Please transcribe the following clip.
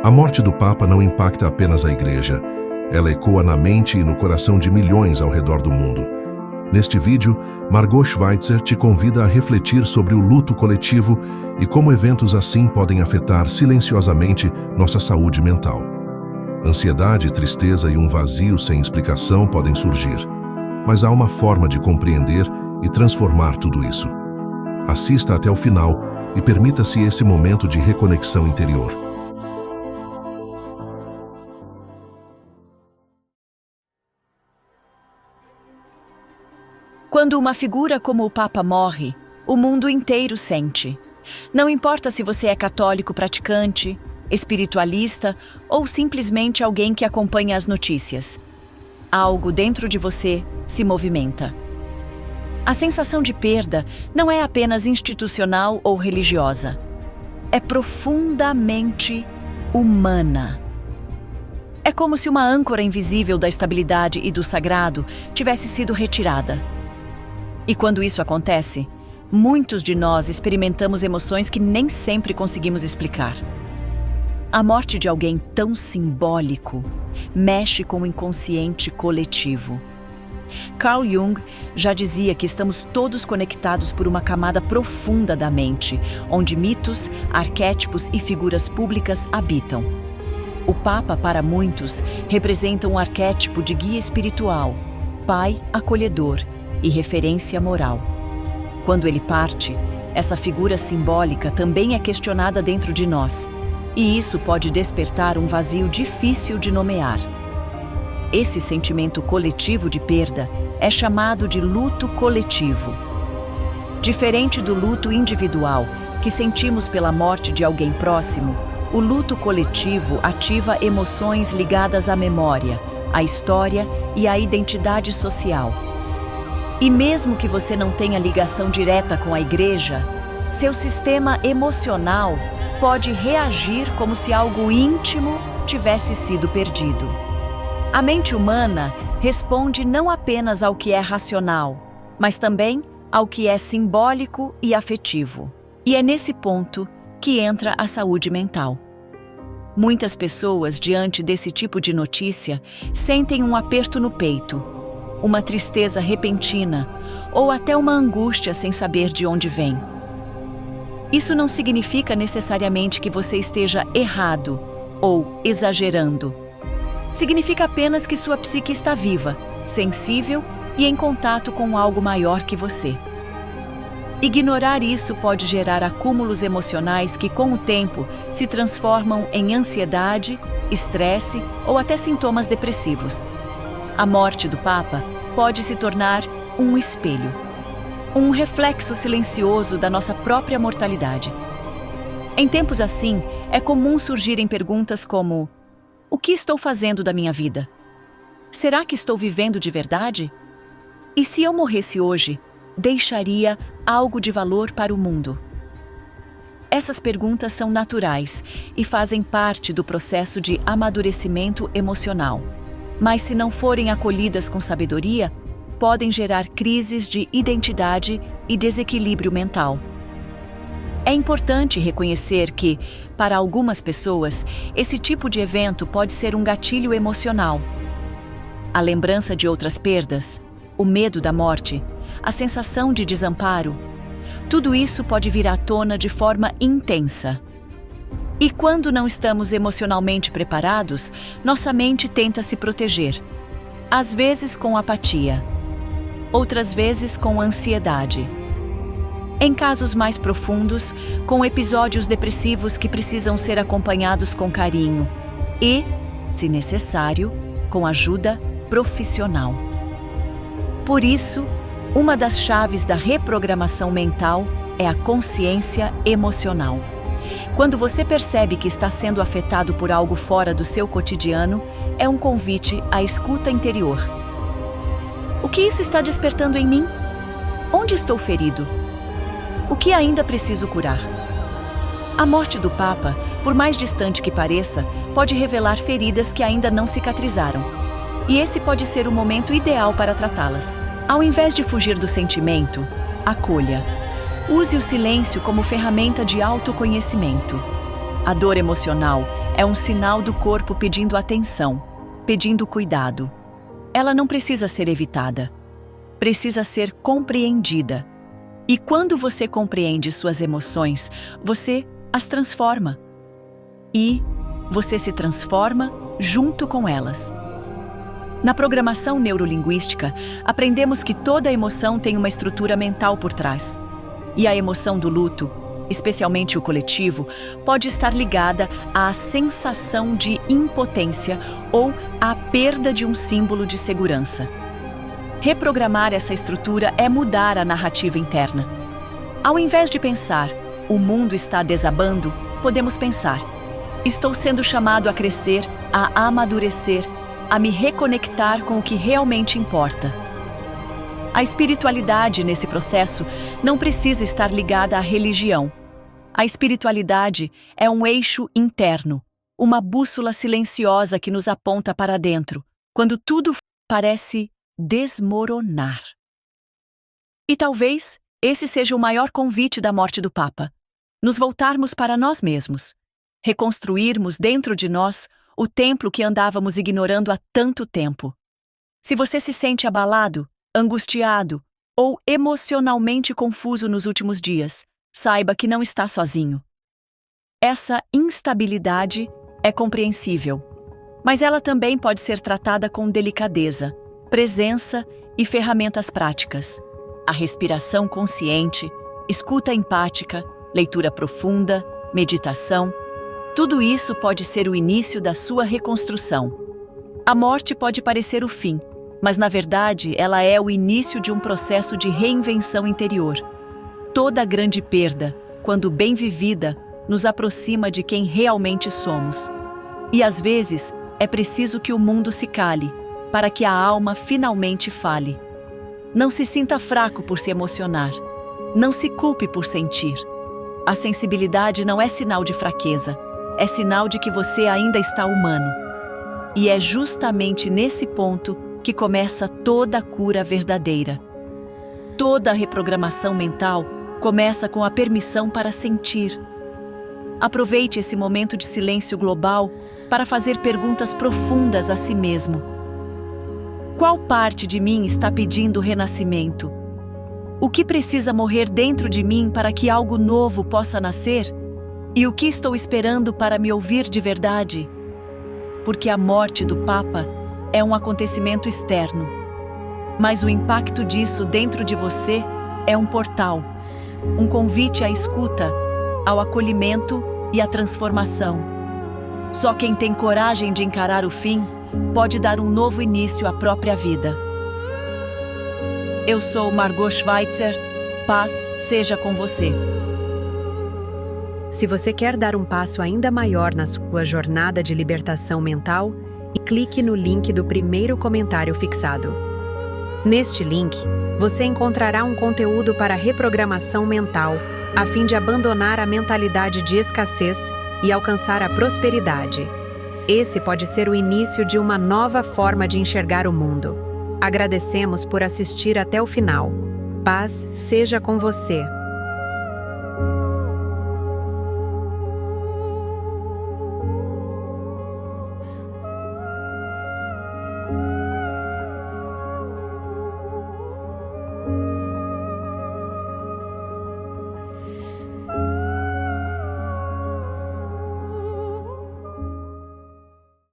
A morte do Papa não impacta apenas a Igreja. Ela ecoa na mente e no coração de milhões ao redor do mundo. Neste vídeo, Margot Schweitzer te convida a refletir sobre o luto coletivo e como eventos assim podem afetar silenciosamente nossa saúde mental. Ansiedade, tristeza e um vazio sem explicação podem surgir, mas há uma forma de compreender e transformar tudo isso. Assista até o final e permita-se esse momento de reconexão interior. Quando uma figura como o Papa morre, o mundo inteiro sente. Não importa se você é católico praticante, espiritualista ou simplesmente alguém que acompanha as notícias. Algo dentro de você se movimenta. A sensação de perda não é apenas institucional ou religiosa. É profundamente humana. É como se uma âncora invisível da estabilidade e do sagrado tivesse sido retirada. E quando isso acontece, muitos de nós experimentamos emoções que nem sempre conseguimos explicar. A morte de alguém tão simbólico mexe com o inconsciente coletivo. Carl Jung já dizia que estamos todos conectados por uma camada profunda da mente, onde mitos, arquétipos e figuras públicas habitam. O Papa, para muitos, representa um arquétipo de guia espiritual, pai acolhedor e referência moral. Quando ele parte, essa figura simbólica também é questionada dentro de nós, e isso pode despertar um vazio difícil de nomear. Esse sentimento coletivo de perda é chamado de luto coletivo. Diferente do luto individual, que sentimos pela morte de alguém próximo, o luto coletivo ativa emoções ligadas à memória, à história e à identidade social. E mesmo que você não tenha ligação direta com a Igreja, seu sistema emocional pode reagir como se algo íntimo tivesse sido perdido. A mente humana responde não apenas ao que é racional, mas também ao que é simbólico e afetivo. E é nesse ponto que entra a saúde mental. Muitas pessoas, diante desse tipo de notícia, sentem um aperto no peito, uma tristeza repentina ou até uma angústia sem saber de onde vem. Isso não significa necessariamente que você esteja errado ou exagerando. Significa apenas que sua psique está viva, sensível e em contato com algo maior que você. Ignorar isso pode gerar acúmulos emocionais que, com o tempo, se transformam em ansiedade, estresse ou até sintomas depressivos. A morte do Papa pode se tornar um espelho, um reflexo silencioso da nossa própria mortalidade. Em tempos assim, é comum surgirem perguntas como: o que estou fazendo da minha vida? Será que estou vivendo de verdade? E se eu morresse hoje, deixaria algo de valor para o mundo? Essas perguntas são naturais e fazem parte do processo de amadurecimento emocional. Mas se não forem acolhidas com sabedoria, podem gerar crises de identidade e desequilíbrio mental. É importante reconhecer que, para algumas pessoas, esse tipo de evento pode ser um gatilho emocional. A lembrança de outras perdas, o medo da morte, a sensação de desamparo, tudo isso pode vir à tona de forma intensa. E quando não estamos emocionalmente preparados, nossa mente tenta se proteger. Às vezes com apatia, outras vezes com ansiedade. Em casos mais profundos, com episódios depressivos que precisam ser acompanhados com carinho e, se necessário, com ajuda profissional. Por isso, uma das chaves da reprogramação mental é a consciência emocional. Quando você percebe que está sendo afetado por algo fora do seu cotidiano, é um convite à escuta interior. O que isso está despertando em mim? Onde estou ferido? O que ainda preciso curar? A morte do Papa, por mais distante que pareça, pode revelar feridas que ainda não cicatrizaram. E esse pode ser o momento ideal para tratá-las. Ao invés de fugir do sentimento, acolha. Use o silêncio como ferramenta de autoconhecimento. A dor emocional É um sinal do corpo pedindo atenção, pedindo cuidado. Ela não precisa ser evitada. Precisa ser compreendida. E quando você compreende suas emoções, você as transforma. E você se transforma junto com elas. Na programação neurolinguística, aprendemos que toda emoção tem uma estrutura mental por trás. E a emoção do luto, especialmente o coletivo, pode estar ligada à sensação de impotência ou à perda de um símbolo de segurança. Reprogramar essa estrutura é mudar a narrativa interna. Ao invés de pensar, o mundo está desabando, podemos pensar, estou sendo chamado a crescer, a amadurecer, a me reconectar com o que realmente importa. A espiritualidade nesse processo não precisa estar ligada à religião. A espiritualidade é um eixo interno, uma bússola silenciosa que nos aponta para dentro, quando tudo parece desmoronar. E talvez esse seja o maior convite da morte do Papa: nos voltarmos para nós mesmos, reconstruirmos dentro de nós o templo que andávamos ignorando há tanto tempo. Se você se sente abalado, angustiado ou emocionalmente confuso nos últimos dias, saiba que não está sozinho. Essa instabilidade é compreensível, mas ela também pode ser tratada com delicadeza, presença e ferramentas práticas. A respiração consciente, escuta empática, leitura profunda, meditação. Tudo isso pode ser o início da sua reconstrução. A morte pode parecer o fim, mas na verdade ela é o início de um processo de reinvenção interior. Toda grande perda, quando bem vivida, nos aproxima de quem realmente somos. E às vezes é preciso que o mundo se cale, para que a alma finalmente fale. Não se sinta fraco por se emocionar. Não se culpe por sentir. A sensibilidade não é sinal de fraqueza. É sinal de que você ainda está humano. E é justamente nesse ponto que começa toda a cura verdadeira. Toda a reprogramação mental começa com a permissão para sentir. Aproveite esse momento de silêncio global para fazer perguntas profundas a si mesmo. Qual parte de mim está pedindo renascimento? O que precisa morrer dentro de mim para que algo novo possa nascer? E o que estou esperando para me ouvir de verdade? Porque a morte do Papa é um acontecimento externo, mas o impacto disso dentro de você é um portal, um convite à escuta, ao acolhimento e à transformação. Só quem tem coragem de encarar o fim pode dar um novo início à própria vida. Eu sou Margot Schweitzer. Paz seja com você. Se você quer dar um passo ainda maior na sua jornada de libertação mental, clique no link do primeiro comentário fixado. Neste link, você encontrará um conteúdo para reprogramação mental, a fim de abandonar a mentalidade de escassez e alcançar a prosperidade. Esse pode ser o início de uma nova forma de enxergar o mundo. Agradecemos por assistir até o final. Paz seja com você.